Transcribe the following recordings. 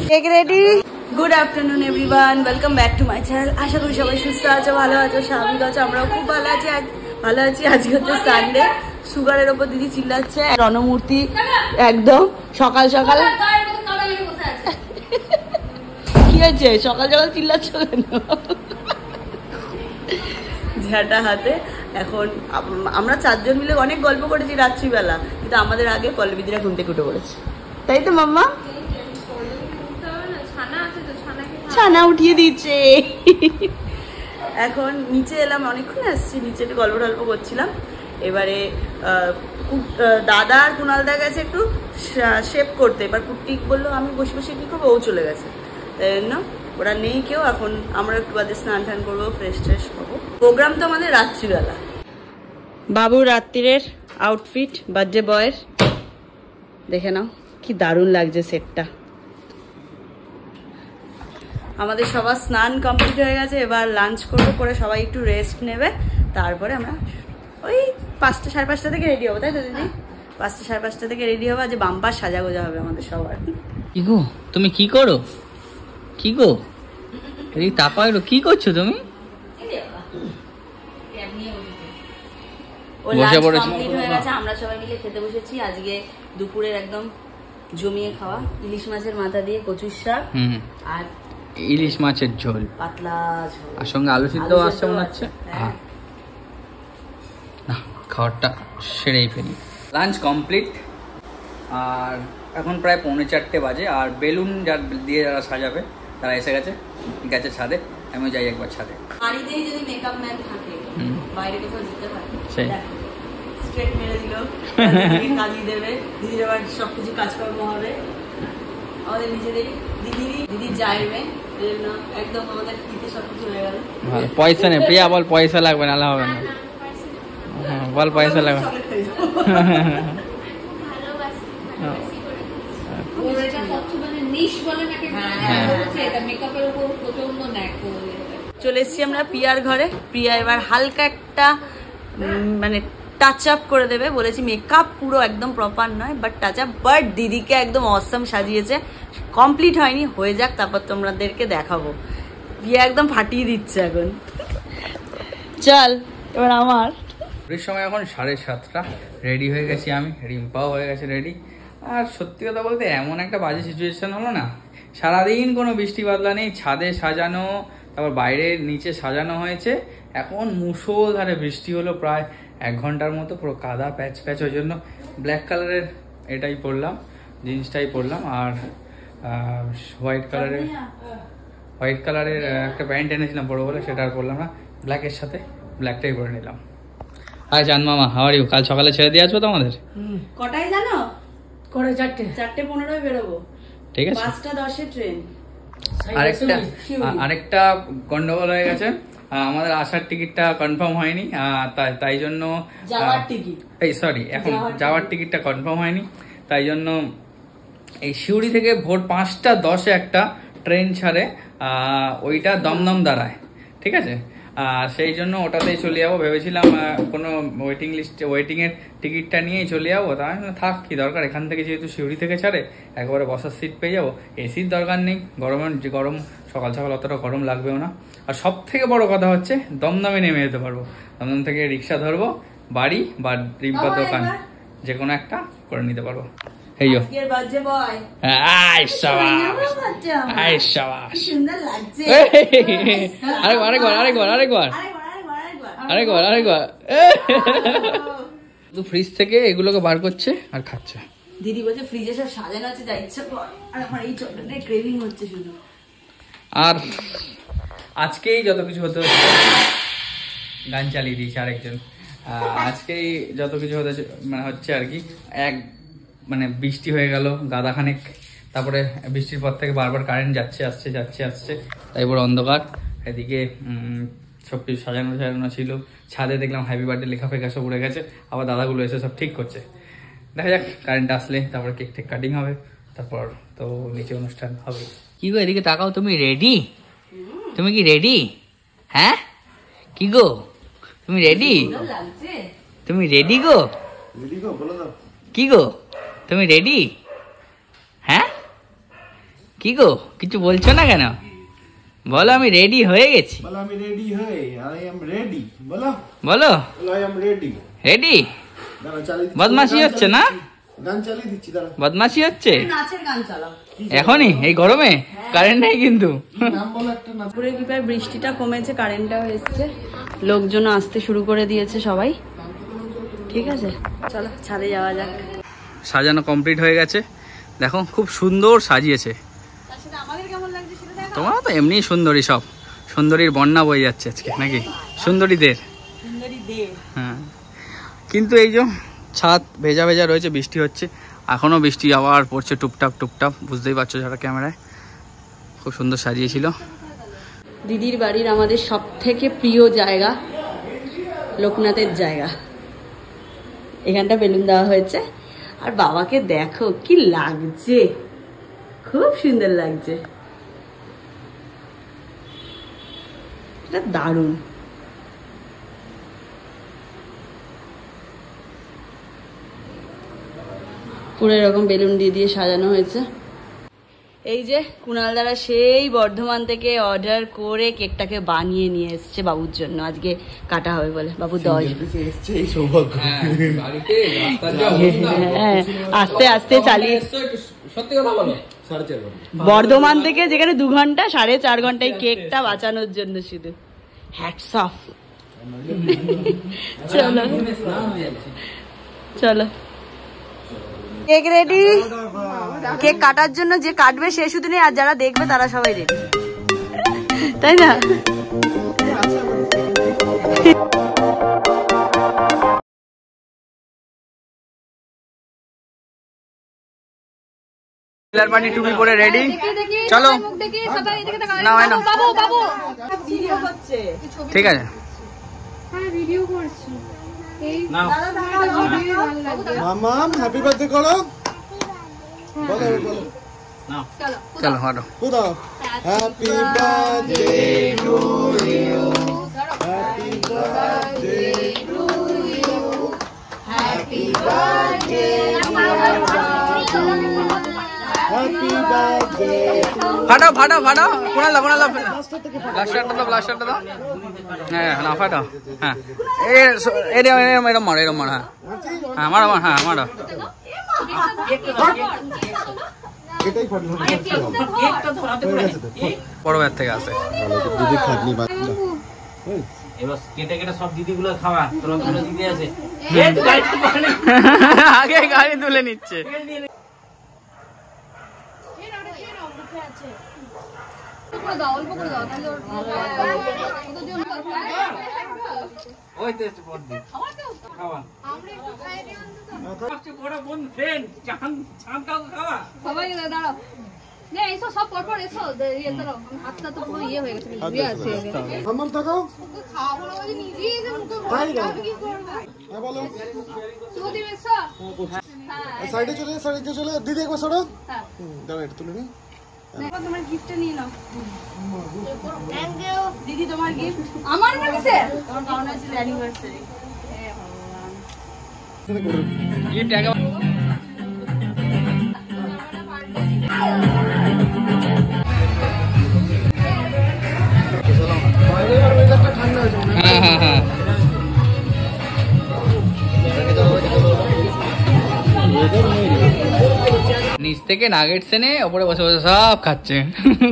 Take ready. Good afternoon everyone. Welcome back to my channel. আশা করি সবাই সুস্থ আছো, ভালো আছো, স্বাভাবিক আছো। আমরাও খুব ভালো আছি। আজকে হচ্ছে সানডে। সুগারের ওপর দিদি চিল্লাচ্ছে। রণমূর্তি একদম সকাল সকাল কি হয়েছে? সকাল সকাল চিল্লাচ্ছ কেন? ঝাঁটা হাতে। এখন আমরা চারজন মিলে অনেক গল্প করেছি রাত্রিবেলা, কিন্তু আমাদের আগে পল্লবীদিরা ঘুম থেকে উঠে পড়েছে, তাই তো মাম্মা? ছানা উঠিয়ে দিচ্ছে। এখন নিচে এলাম, অনেকক্ষণ আসছি, নিচে একটু গল্প টল্প করছিলাম। এবারে দাদা আর কুণালদা গেছে একটু শেপ করতে। এবার কুট্টি বললো আমি বসে বসে কী করবো, ও চলে গেছে, তাই জন্য ওরা নেই কেউ। এখন আমরা একটু বাদে স্নান টান করবো, ফ্রেশ ট্রেশ হবো। প্রোগ্রাম তো আমাদের রাত্রিবেলা। বাবু রাত্রিরের আউটফিট বার্থডে বয়ের দেখে নাও, কি দারুণ লাগছে সেটটা। আমাদের সবার স্নান কমপ্লিট হয়ে গেছে, এবার লাঞ্চ করবো, করে সবাই একটু রেস্ট নেবে, তারপরে আমরা ওই 5টা সাড়ে 5টা থেকে রেডি হবো, তাই তো দিদি? 5টা সাড়ে 5টা থেকে রেডি হবো, যে বাম্পার সাজাগোজা হবে আমাদের সবার। কি গো তুমি কি করো? কি গো এই তাকাইলো, কি করছো তুমি? ও লাঞ্চ কমপ্লিট হয়ে গেছে, আমরা সবাই মিলে খেতে বসেছি। আজকে দুপুরের একদম জমিয়ে খাওয়া ইলিশ মাছের মাথা দিয়ে কচুর শাক আর ইলিশ মাছের ঝোল, পাতলা ঝোল, আর সঙ্গে আলু সিদ্ধ আসছে মনে হচ্ছে। না, খাবারটা সেরেই ফেলি। লাঞ্চ কমপ্লিট, আর এখন প্রায় 3:45 বাজে। আর বেলুন দিয়ে যারা সাজাবে তারা এসে গেছে ছাদে। আমিও যাই একবার ছাদে। বাড়িতেই যদি মেকআপ ম্যান থাকে, বাইরে কোথাও যেতে পারে, স্ট্রেট মেরে দিল, কাজিয়ে দেবে, দিদির আবার সবকিছু কাজকর্ম হবে। আমাদের নিজেদেরই দিদির জায়ের মেয়ে, একদম আমাদের দিতে সবকিছু হয়ে গেল। পয়সা নেই প্রিয়া, বল পয়সা লাগবে, নাহলে হবে না। বল পয়সা লাগবে। চলে এসছি আমরা প্রিয়ার ঘরে। প্রিয়া এবার হালকা একটা মানে টাচ আপ করে দেবে বলেছি। মেকআপ পুরো একদম প্রপার নয়, বাট টাচ আপ। বাট দিদিকে একদম অসম সাজিয়েছে, কমপ্লিট হয়নি, হয়ে যাক, তারপর তোমাদেরকে দেখাবো। প্রিয়া একদম ফাটিয়ে দিচ্ছে এখন। চল এবার আমার সময় এখন 7:30, রেডি হয়ে গেছি আমি, রিম্পাও হয়ে গেছে রেডি। আর সত্যি কথা বলতে এমন একটা বাজে সিচুয়েশন হলো না, সারাদিন কোনো বৃষ্টি বাদলা নেই, ছাদে সাজানো, তারপর বাইরে নিচে সাজানো হয়েছে, এখন মুষলধারে বৃষ্টি হলো প্রায় 1 ঘন্টার মতো, পুরো কাদা প্যাচ প্যাচ। ওই জন্য ব্ল্যাক কালারের এটাই পরলাম, জিন্সটাই পরলাম, আর হোয়াইট কালারের একটা প্যান্ট এনেছিলাম বড় বলে, সেটা আর পরলাম না, ব্ল্যাকের সাথে ব্ল্যাকটাই পরে নিলাম। হাই চাঁদ মামা, হাউ আর ইউ? কাল সকালে ছেড়ে দিয়ে আসবো তোমাদের? কটায় জানো? 4:15 বেরোবো। ঠিক আছে, 5:10 ট্রেন। আরেকটা গন্ডগোল হয়ে গেছে, আমাদের আসার টিকিটটা কনফার্ম হয়নি, তাই জন্য এখন যাওয়ার টিকিটটা কনফার্ম হয়নি, তাই জন্য এই সিউড়ি থেকে ভোর 5:10 একটা ট্রেন ছাড়ে, ওইটা দমদম দাঁড়ায়, ঠিক আছে? সেই জন্য ওটাতেই চলে যাবো ভেবেছিলাম। কোনো ওয়েটিং এর টিকিটটা নিয়েই চলে যাবো। তাই থাক, কি দরকার, এখান থেকে যেহেতু সিউড়ি থেকে ছাড়ে, একবারে বসার সিট পেয়ে যাবো, এসির দরকার নেই। গরম সকাল সকাল অতটা গরম লাগবেও না। আর সব থেকে বড় কথা হচ্ছে দমদমে নেমে যেতে পারবো, দমদম থেকে রিক্সা ধরবো, বাড়ি বা রিম্পার দোকান যে কোনো একটা করে নিতে পারবো। ফ্রিজ থেকে এগুলোকে বার করছে আর খাচ্ছে। দিদি বলছে ফ্রিজে সব সাজানো আছে, যা ইচ্ছা কর। আর আমার এই চকলেটের ক্রেভিং হচ্ছে শুধু। আর আজকেই যত কিছু হতে হচ্ছে, গান চালিয়ে দিয়েছে আরেকজন। আজকেই যত কিছু হতে হচ্ছে আর কি, বৃষ্টি হয়ে গেল গাদাখানেক, তারপরে বৃষ্টির পর থেকে বারবার কারেন্ট যাচ্ছে আসছে, তারপর অন্ধকার। এদিকে সবকিছু সাজানো ছিল, ছাদে দেখলাম হ্যাপি বার্থডে লেখা ফেখা সব উড়ে গেছে, আবার দাদাগুলো এসে সব ঠিক করছে। দেখা যাক, কারেন্ট আসলে তারপর কেক টেক কাটিং হবে, তারপর তো নিচে অনুষ্ঠান হবে। কি গো এদিকে তাকাও, তুমি রেডি? তুমি কি রেডি? হ্যাঁ কি গো, তুমি রেডি? তুমি রেডি গো? কি গো তুমি রেডি? হ্যাঁ, কি গো কিছু বলছো না কেন? বলো আমি রেডি হয়ে গেছি। বলো আমি রেডি হই, আই এম রেডি। বলো বলো আই এম রেডি। রেডি? দাঁড়া চালিয়ে দিচ্ছি। বদমাশি হচ্ছে না? গান চালিয়ে দিচ্ছি, দাঁড়া। বদমাশি হচ্ছে নাচের গান চালাও এখনই এই গরমে? কারেন্ট নেই কিন্তু। নাম বলো একটা নাম। দুপুরের কৃপায় বৃষ্টিটা কমেছে, কারেন্টটাও এসছে, লোকজন আসতে শুরু করে দিয়েছে সবাই। ঠিক আছে, চলো ছাদে যাওয়া যাক। সাজানো কমপ্লিট হয়ে গেছে, দেখো খুব সুন্দর সাজিয়েছে। আমাদের কেমন লাগছে সেটা দেখো। তোমার তো এমনি সুন্দরী, সব সুন্দরীর বন্যা বয়ে যাচ্ছে আজকে নাকি সুন্দরীদের? সুন্দরী দে। হ্যাঁ, কিন্তু এই যে ছাদ ভেজা ভেজা রয়েছে, বৃষ্টি হচ্ছে এখনো, বৃষ্টি আবার পড়ছে টুপটাপ টুপটাপ, বুঝতেই পারছো যারা ক্যামেরায়। খুব সুন্দর সাজিয়েছিল। দিদির বাড়ির আমাদের সব থেকে প্রিয় জায়গা লোকনাথের জায়গা, এখানটা বেলুন দেওয়া হয়েছে। আর বাবাকে দেখো কি লাগছে, খুব সুন্দর লাগছে, এটা দারুণ। পুরো এরকম বেলুন দিয়ে দিয়ে সাজানো হয়েছে। এই যে কুণাল দ্বারা সেই বর্ধমান থেকে অর্ডার করে কেকটাকে বানিয়ে নিয়ে এসছে বাবুর জন্য, আজকে কাটা হবে বলে। বাবু 10 এসছে এই সৌভাগ্য। হ্যাঁ, আস্তে আস্তে চালিয়ে। সত্যি কথা বলো, বর্ধমান থেকে যেখানে 2 ঘন্টা 4.5 ঘন্টায় কেকটা বাঁচানোর জন্য শুধু হ্যাটস অফ। চলো চলো, কেক রেডি। কেক কাটার জন্য যে কাটবে সে শুধু নেই, আর যারা দেখবে তারা সবাই রেডি, তাই না? পানি টুপি পরে রেডি, চলো নাও নাও। ঠিক আছে, মামাম হ্যাপি বার্থডে করো। বলো বলো, চলো হাঁটো। কোথাও happy birthday to you, happy birthday to you, happy birthday, happy birthday. ফাটাও ফাটাও ফাটাও, কোনা লাভ কোনা লাভ, ব্লাস্টারটা দাও ব্লাস্টারটা দাও। হ্যাঁ না ফাটাও, হ্যাঁ এরম এরম এরম মারো, এরম মারো, হ্যাঁ হ্যাঁ মারো মারো, হ্যাঁ মারো। এটাই ফাটলো, বড় ব্যাগ থেকে আসে। দুধে খাটনি বাদ। এবার কেটে কেটে সব দিদিগুলো খাওয়া, তোর দিদি আছে আগে গাড়ি তুলে নিচ্ছে। ওই তো বড়দি খাওয়া, বড় বোন ফ্রেন্ড চাঁদ চাঁদ কাউকে খাওয়া সবাই দাঁড়াও, নে এসো সব পরপর এসো, ইয়ে ধরো, হাতটা তো পুরো ইয়ে হয়ে গেছে, ভিজে আছে। মামাম তাকাও, খাবো না ওই নিজেই এসে মুখে তাই না? আমি কি করব? হ্যাঁ বলো, সুদীপ এসো। সাইডে চলে সাইডে চলে, দিদি একবার সরো। হ্যাঁ, দাঁড়া এটা তুলে নি। দেখো তোমার গিফটটা নিয়ে নাও। থ্যাংক ইউ দিদি তোমার গিফট, আমার না কিসে তোমার পাওনা ছিল অ্যানিভার্সারি। গিফট একেবারে হ্যাঁ হ্যাঁ হ্যাঁ। নিচ থেকে নাগেটস এনে ওপরে বসে বসে সব খাচ্ছে।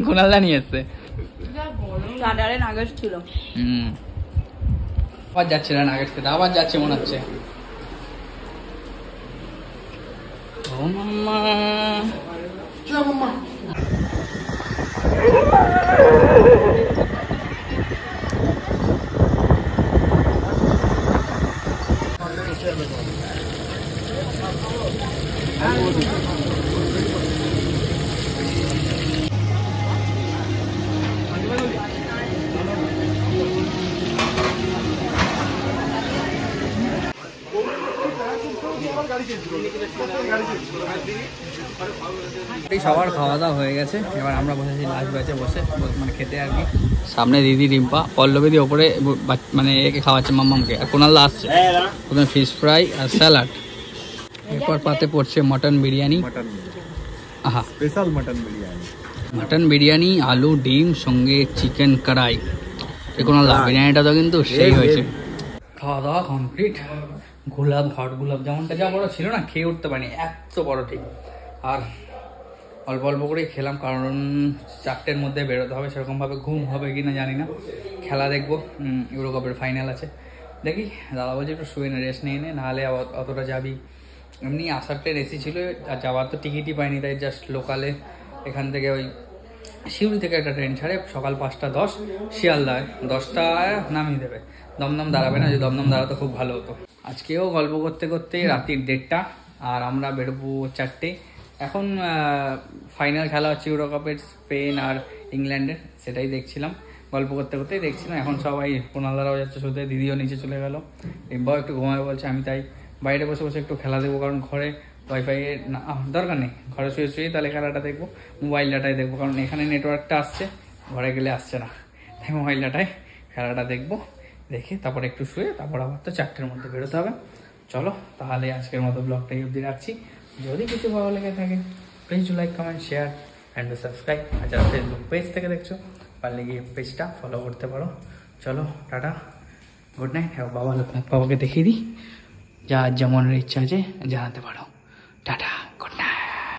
কুনালদা নিয়ে এসছে। স্টার্টারে নাগেটস ছিল। আবার যাচ্ছে না নাগেটস খেতে, আবার যাচ্ছে মনে হচ্ছে। ও মাম্মা, চল মাম্মা। সবার খাওয়া দাওয়া হয়ে গেছে, এবার আমরা বসেছি লাস্ট ব্যাচে বসে মানে খেতে আর কি। সামনে দিদি রিম্পা, পল্লবী দি ওপরে মানে একে খাওয়াচ্ছে মাম্মামকে, আর কোনালদা আসছে। প্রথমে ফিশ ফ্রাই আর স্যালাড, এরপর পাতে পড়ছে মটন বিরিয়ানি। আহা, special mutton biryani. Mutton biryani, আলু, ডিম, সঙ্গে চিকেন কড়াই। কোনো বিরিয়ানিটা তো কিন্তু সেই হয়েছে। খাওয়া দাওয়া কমপ্লিট। গোলাপ যেমনটা যা বড় ছিল না, খেয়ে উঠতে পারিনি, এত বড় ঠিক। আর অল্প অল্প করেই খেলাম, কারণ 4টের মধ্যে বেরোতে হবে। সেরকমভাবে ঘুম হবে কি না জানি না। খেলা দেখবো, ইউরোকাপের ফাইনাল আছে, দেখি। দাদা বলছে একটু শুয়ে নে, রেস্ট নিয়ে নে, নাহলে অতটা যাবি। এমনি আসার ট্রেন এসি ছিল, আর যাওয়ার তো টিকিটই পাইনি, তাই জাস্ট লোকালে এখান থেকে ওই শিউরি থেকে একটা ট্রেন ছাড়ে সকাল 5:10, শিয়ালদায় 10টায় নামিয়ে দেবে। দমদম দাঁড়াবে না, যে দমদম দাঁড়াতো খুব ভালো হতো। আজকেও গল্প করতে করতে রাত্রির 1:30, আর আমরা বেরোবো 4টে। এখন ফাইনাল খেলা হচ্ছে ইউরোকাপের, স্পেন আর ইংল্যান্ডের, সেটাই দেখছিলাম। গল্প করতে করতেই দেখছিলাম। এখন সবাই পোনালদারাও যাচ্ছে শুতে, দিদিও নিচে চলে গেল, ডিম্বাও একটু ঘুমাবে বলছে। আমি তাই বাইরে বসে বসে একটু খেলা দেখবো, কারণ ঘরে ওয়াইফাই না দরকার নেই। ঘরে শুয়ে শুয়েই তাহলে খেলাটা দেখবো, মোবাইল ডাটায় দেখবো, কারণ এখানে নেটওয়ার্কটা আসছে, ঘরে গেলে আসছে না। তাই মোবাইল ডাটায় খেলাটা দেখবো, দেখে তারপর একটু শুয়ে তারপর আবার তো 4টের মধ্যে বেরোতে হবে। চলো তাহলে আজকের মতো ব্লগটা অবধি রাখছি। যদি কিছু ভালো লেগে থাকে please like, comment, share and subscribe. আর যারা ফেসবুক পেজ থেকে দেখছো পারলে গিয়ে পেজটা ফলো করতে পারো। চলো টাটা, গুড নাইট। বাবা লোকনাথ বাবাকে দেখিয়ে দিই, যা যেমন ইচ্ছা আছে জানাতে পারো। টাটা।